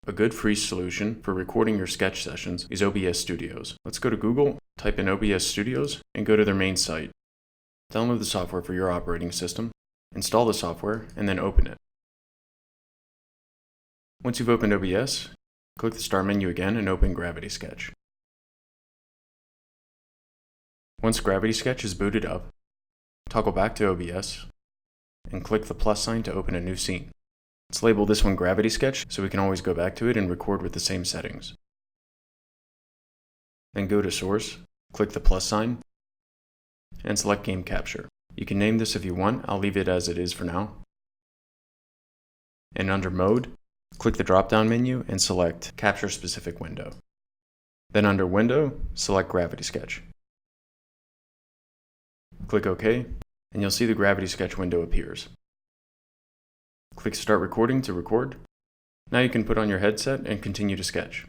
A good free solution for recording your sketch sessions is OBS Studios. Let's go to Google, type in OBS Studios, and go to their main site. Download the software for your operating system, install the software, and then open it. Once you've opened OBS, click the Start menu again and open Gravity Sketch. Once Gravity Sketch is booted up, toggle back to OBS and click the plus sign to open a new scene. Let's label this one Gravity Sketch so we can always go back to it and record with the same settings. Then go to Source, click the plus sign, and select Game Capture. You can name this if you want, I'll leave it as it is for now. And under Mode, click the drop-down menu and select Capture Specific Window. Then under Window, select Gravity Sketch. Click OK, and you'll see the Gravity Sketch window appears. Click Start Recording to record. Now you can put on your headset and continue to sketch.